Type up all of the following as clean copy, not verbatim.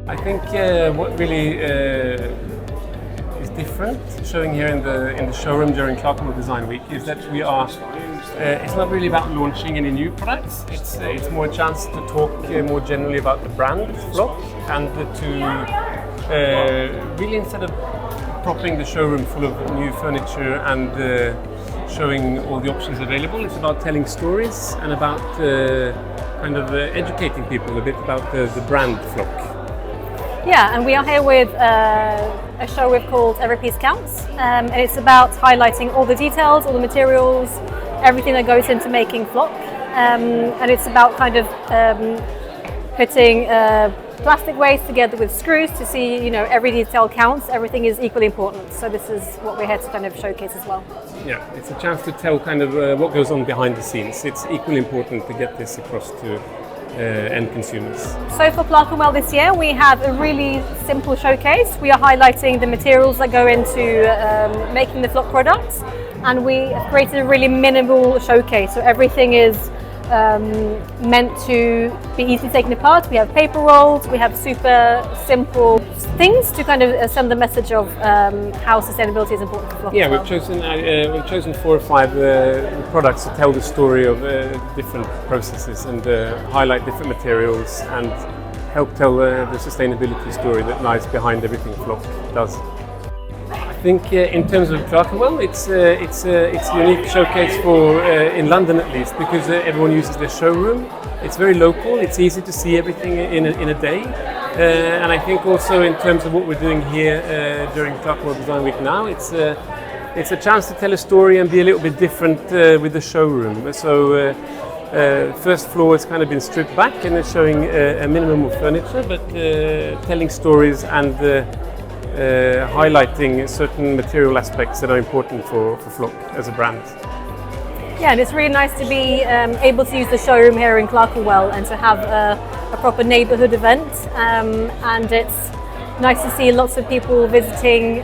I think what really is different, showing here in the showroom during Clerkenwell Design Week, is that we are. It's not really about launching any new products. It's more a chance to talk more generally about the brand Flokk, and to really, instead of propping the showroom full of new furniture and showing all the options available, it's about telling stories and about kind of educating people a bit about the brand Flokk. Yeah, and we are here with a show we've called Every Piece Counts, and it's about highlighting all the details, all the materials, everything that goes into making Flokk, and it's about kind of putting plastic waste together with screws to see, every detail counts, everything is equally important. So this is what we're here to kind of showcase as well. Yeah, it's a chance to tell kind of what goes on behind the scenes. It's equally important to get this across to end consumers. So for Clerkenwell this year, we have a really simple showcase. We are highlighting the materials that go into making the Flokk products, and we have created a really minimal showcase. So everything is meant to be easily taken apart. We have paper rolls, we have super simple things to kind of send the message of how sustainability is important for Flokk. Yeah, we've chosen 4 or 5 products to tell the story of different processes and highlight different materials and help tell the sustainability story that lies behind everything Flokk does. I think in terms of Clerkenwell, it's a unique showcase for in London at least, because everyone uses their showroom. It's very local. It's easy to see everything in a day, and I think also in terms of what we're doing here during Clerkenwell Design Week now, it's a chance to tell a story and be a little bit different with the showroom. So first floor has kind of been stripped back and it's showing a minimum of furniture, but telling stories and highlighting certain material aspects that are important for Flokk as a brand. Yeah, and it's really nice to be able to use the showroom here in Clerkenwell and to have a proper neighbourhood event, and it's nice to see lots of people visiting,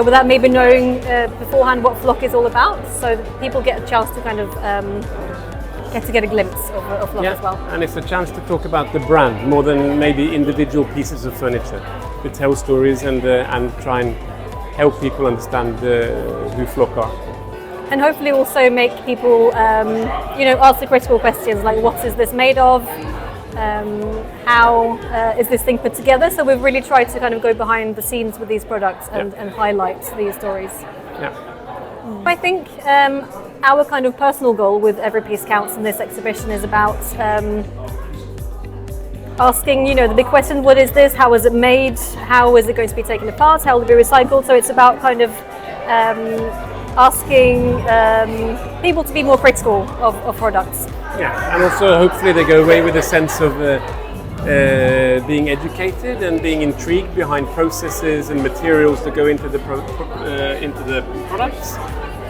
without maybe knowing beforehand what Flokk is all about, so that people get a chance to kind of get a glimpse of Flokk as well. And it's a chance to talk about the brand more than maybe individual pieces of furniture. To tell stories and try and help people understand who Flokk are. And hopefully also make people, ask the critical questions like, what is this made of? How is this thing put together? So we've really tried to kind of go behind the scenes with these products and highlight these stories. Yeah. I think our kind of personal goal with Every Piece Counts in this exhibition is about asking, the big question, what is this? How was it made? How is it going to be taken apart? How will it be recycled? So it's about kind of asking people to be more critical of products. Yeah, and also hopefully they go away with a sense of being educated and being intrigued behind processes and materials that go into the products.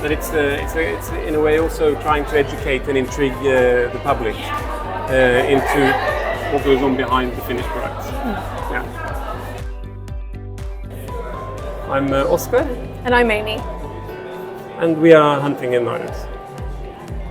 That it's in a way also trying to educate and intrigue the public into what goes on behind the finished products. Yeah. I'm Oscar. And I'm Amy. And we are Hunting Narud.